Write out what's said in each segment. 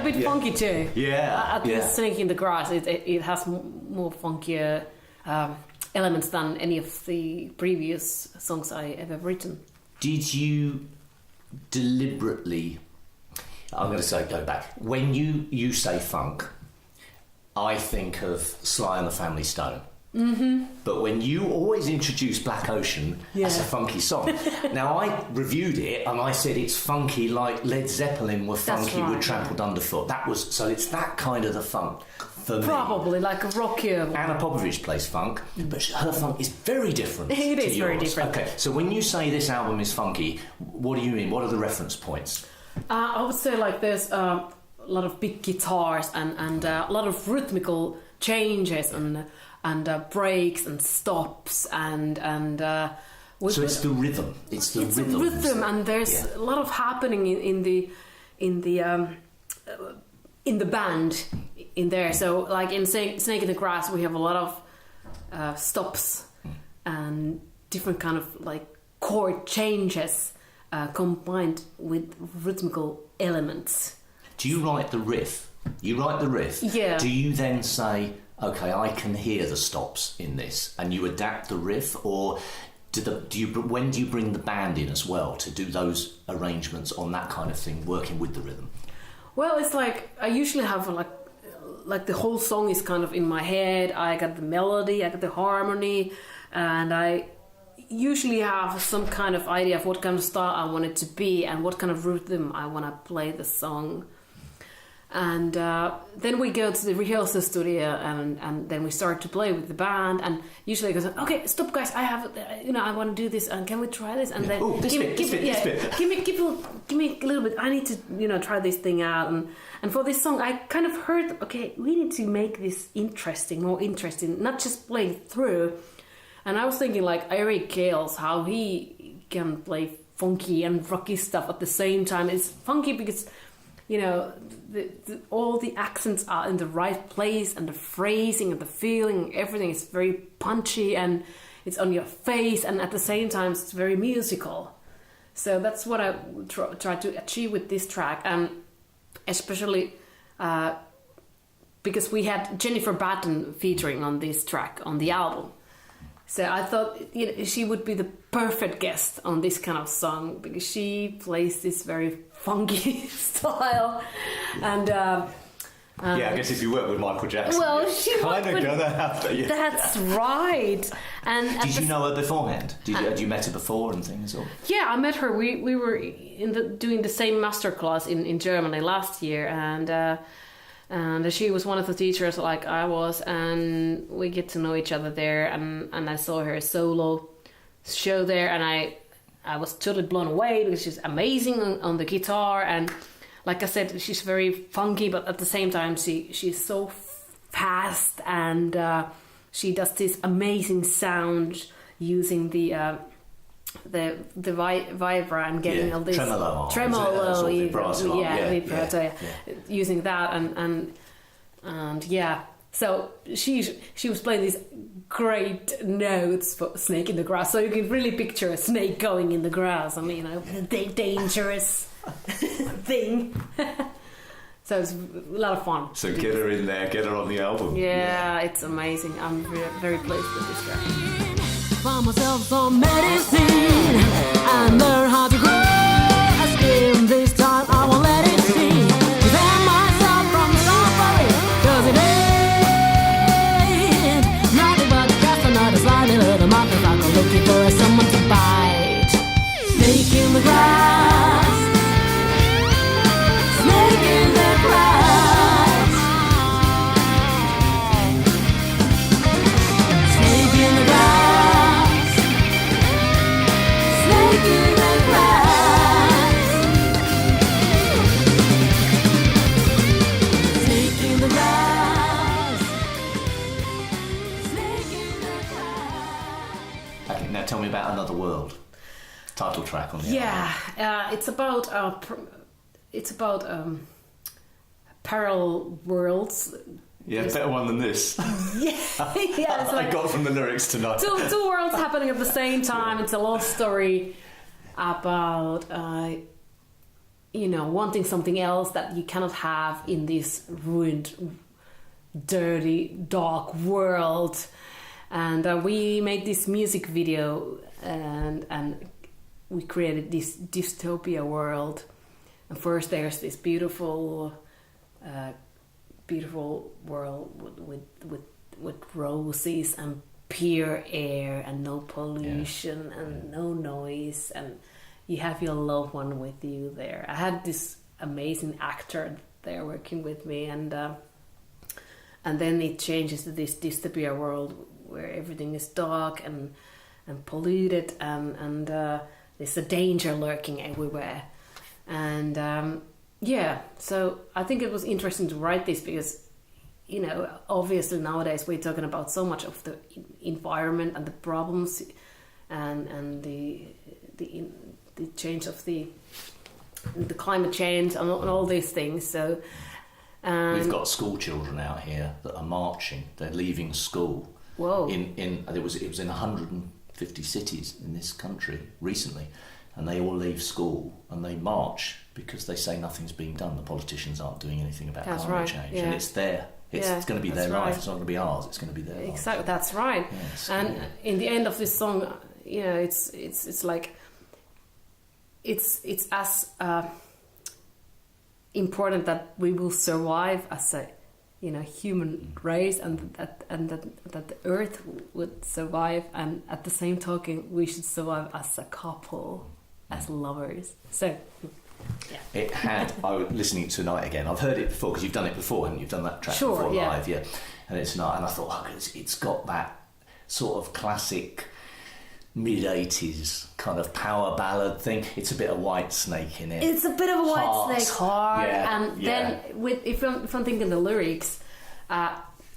a bit funky too. Yeah. At least Snake in the Grass, it has more funkier elements than any of the previous songs I ever written. Did you deliberately... I'm going to say go back. When you say funk, I think of Sly and the Family Stone. Mm-hmm. But when you always introduce Black Ocean as a funky song, now I reviewed it and I said it's funky like Led Zeppelin were funky with Trampled Underfoot. So it's that kind of the funk for me. Probably like a rockier. Anna Popovich plays funk, but her funk is very different. It is very different. Okay, so when you say this album is funky, what do you mean? What are the reference points? I would say like there's a lot of big guitars and a lot of rhythmical changes and breaks and stops and so it's the rhythm. It's the rhythm, and there's a lot of happening in the band in there. So like in Snake in the Grass, we have a lot of stops and different kind of like chord changes combined with rhythmical elements. Do you write the riff? You write the riff. Yeah. Do you then say, okay, I can hear the stops in this, and you adapt the riff, or when do you bring the band in as well to do those arrangements on that kind of thing, working with the rhythm? Well, it's like I usually have like the whole song is kind of in my head. I got the melody, I got the harmony, and I usually have some kind of idea of what kind of style I want it to be and what kind of rhythm I want to play the song. And then we go to the rehearsal studio and then we start to play with the band, and usually I go, okay, stop guys, I have I want to do this, and can we try this? And then give me a little bit, I need to try this thing out. And for this song I kind of heard, okay, we need to make this more interesting, not just play through. And I was thinking like Eric Gales, how he can play funky and rocky stuff at the same time. It's funky because all the accents are in the right place, and the phrasing and the feeling, everything is very punchy and it's on your face, and at the same time it's very musical. So that's what I try to achieve with this track, and especially because we had Jennifer Batten featuring on this track on the album. So I thought she would be the perfect guest on this kind of song because she plays this very funky style, and I guess if you work with Michael Jackson, well, she kind of gonna have to. Yeah. That's right. And did you know her beforehand? Had you met her before and things? Or? Yeah, I met her. We were doing the same masterclass in Germany last year, and she was one of the teachers like I was, and we get to know each other there, and I saw her solo show there, and I was totally blown away because she's amazing on the guitar, and like I said, she's very funky, but at the same time she's so fast, and she does this amazing sound using the vibra and getting all this tremolo, vibrato, using that and yeah. So she was playing these great notes for Snake in the Grass. So you can really picture a snake going in the grass. I mean, the dangerous thing. So it's a lot of fun. So get her in there, get her on the album. Yeah. It's amazing. I'm very pleased with this track. Find myself some medicine and learn how to grow a skin. This time I won't let it see. Defend myself from suffering, cause it ain't nothing but just another slimy little mountain I'm looking for someone to bite. Snake in the grass, snake in the grass, snake in the grass. Now tell me about Another World, title track on the album. It's about parallel worlds. Yeah, better one than this. Yeah, it's like I got from the lyrics tonight. Two worlds happening at the same time. It's a love story about wanting something else that you cannot have in this ruined, dirty, dark world. And we made this music video, and we created this dystopia world. And first there's this beautiful world with roses and pure air and no pollution and no noise, and you have your loved one with you there. I had this amazing actor there working with me, and then it changes to this dystopia world where everything is dark and polluted, and there's a danger lurking everywhere. And so I think it was interesting to write this because, obviously nowadays we're talking about so much of the environment and the problems and the change of the climate change and all these things. So we've got school children out here that are marching. They're leaving school. Whoa! It was in 150 cities in this country recently, and they all leave school and they march because they say nothing's being done. The politicians aren't doing anything about climate change, and it's there. It's going to be their life. It's not going to be ours. It's going to be their life. Exactly, that's right. Yes, and in the end of this song, it's like it's as important that we will survive as a human race, and that the earth would survive, and at the same token we should survive as a couple, as lovers. So it had. I was listening tonight again. I've heard it before because you've done it before, haven't you? You've done that track before live, yeah. And it's not. And I thought, it's got that sort of classic mid-80s kind of power ballad thing. It's a bit of Whitesnake in it. It's a bit of a Whitesnake, hard, and then if I'm thinking the lyrics,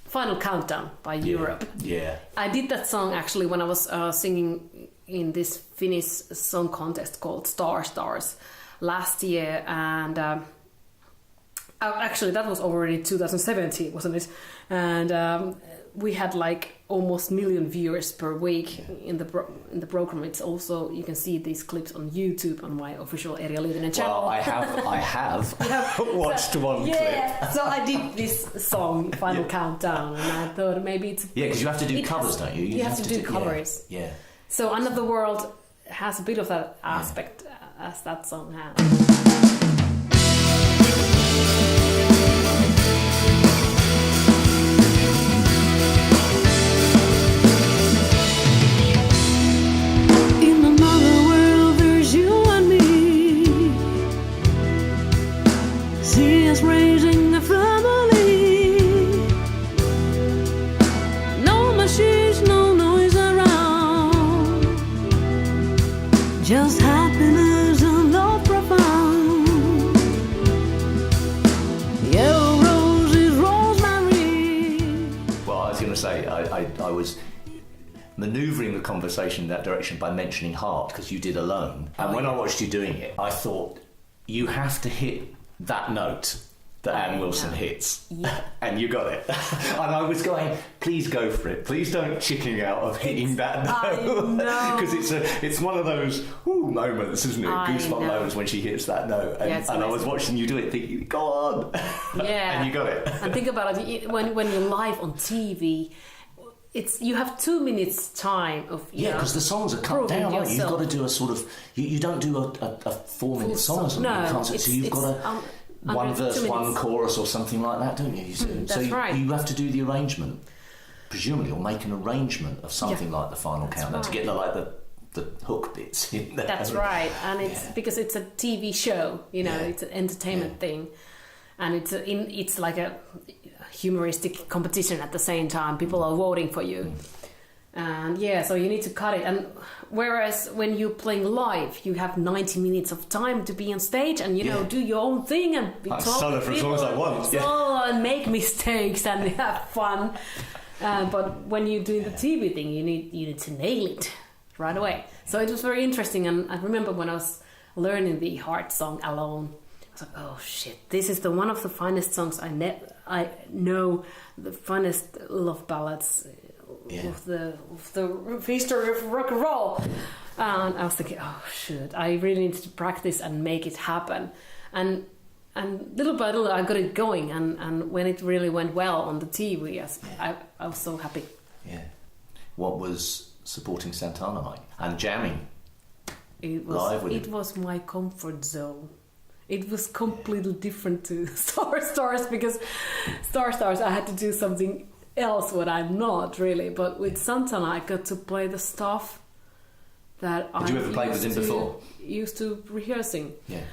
"Final Countdown" by Europe. Yeah, I did that song actually when I was singing in this Finnish song contest called Stars last year, and actually that was already 2017, wasn't it? And we had like almost 1 million viewers per week in the program. It's also, you can see these clips on YouTube on my official ERJA LYYTINEN channel. Well, I have watched one clip. So I did this song, Final Countdown, and I thought maybe it's... Yeah, because you have to do covers, don't you? You have to do covers. Yeah. So Another World has a bit of that aspect as that song has. Raising a family, no machines, no noise around, just happiness and love profound. Yellow roses, rosemary. Well, I was going to say, I was manoeuvring the conversation in that direction by mentioning Heart, because you did Alone. And when I watched you doing it, I thought, you have to hit that note that Ann Wilson hits, and you got it. And I was going, please go for it. Please don't chicken out of hitting that note, because it's one of those moments, isn't it? Goosebump moments when she hits that note. And, I was watching you do it, thinking, go on, and you got it. And think about it, when you're live on TV. You have 2 minutes time of because the songs are cut down. You've got to do a sort of you don't do a 4-minute song or something. No, so you've got a one verse, one chorus, or something like that, don't you? That's right. You have to do the arrangement, presumably, or make an arrangement of something like the Final Countdown to get the hook bits in there. That's right, and it's because it's a TV show. It's an entertainment thing, and it's like a humoristic competition at the same time. People are voting for you, and so you need to cut it. And whereas when you're playing live, you have 90 minutes of time to be on stage and do your own thing and talk to for as long as I want, and make mistakes and have fun. But when you do the TV thing, you need to nail it right away. So it was very interesting, and I remember when I was learning the Heart song Alone, I was like, oh shit, this is one of the finest songs I know, the finest love ballads of the history of rock and roll. And I was thinking, oh shit, I really need to practice and make it happen. and little by little I got it going, and when it really went well on the TV, I was so happy. Yeah. What was supporting Santana like and jamming It live with him? It was my comfort zone. It was completely different to Stars because Stars I had to do something else what I'm not really, but with Santana I got to play the stuff that Had you ever played with him before? Used to rehearsing. Yeah.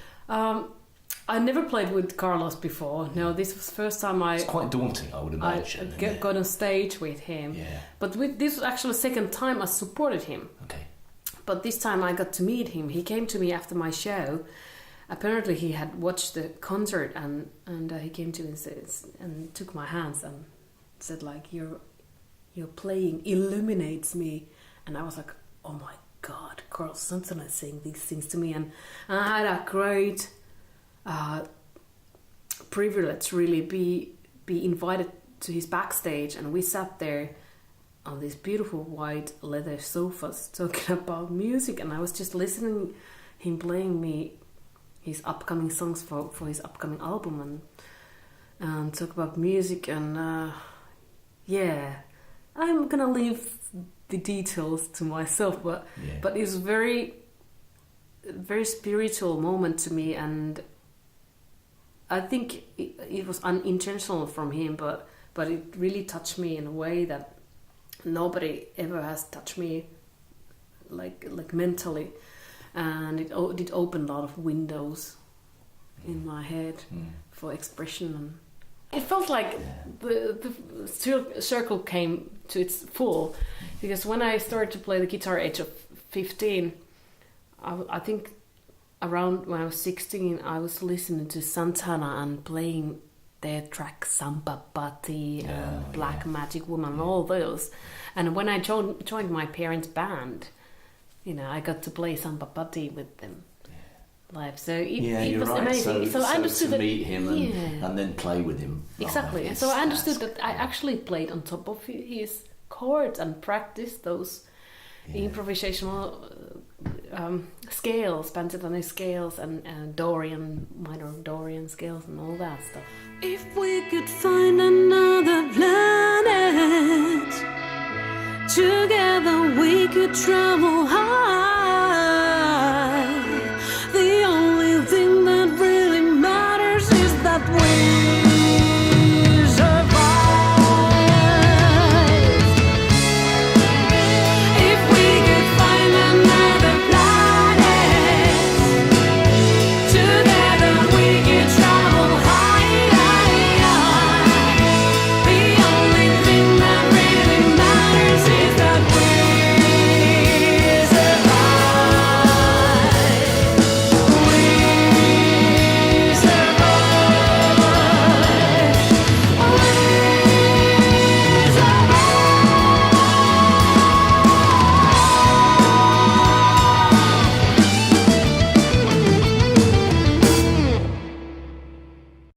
I never played with Carlos before. No, this was the first time It's quite daunting, I would imagine. got on stage with him. Yeah. But this was actually the second time I supported him. Okay. But this time I got to meet him. He came to me after my show. Apparently he had watched the concert and he came to me and took my hands and said like, your playing illuminates me. And I was like, oh my God, Carlos Santana is saying these things to me. And I had a great privilege really be invited to his backstage, and we sat there on these beautiful white leather sofas talking about music, and I was just listening him playing me his upcoming songs for his upcoming album and talk about music, and I'm gonna leave the details to myself, but it's very spiritual moment to me, and I think it was unintentional from him, but it really touched me in a way that nobody ever has touched me, like mentally, and it did open a lot of windows in my head for expression, and it felt like the circle came to its full, because when I started to play the guitar age of 15, I think around when I was 16, I was listening to Santana and playing their track Samba Patti and Black Magic Woman and all those. And when I joined my parents' band, I got to play Samba Patti with them live. So it was amazing. So I understood to meet him and then play with him. Exactly. And so I understood that I actually played on top of his chords and practiced those improvisational scales, pentatonic scales, and minor Dorian scales, and all that stuff. If we could find another planet, together we could travel high.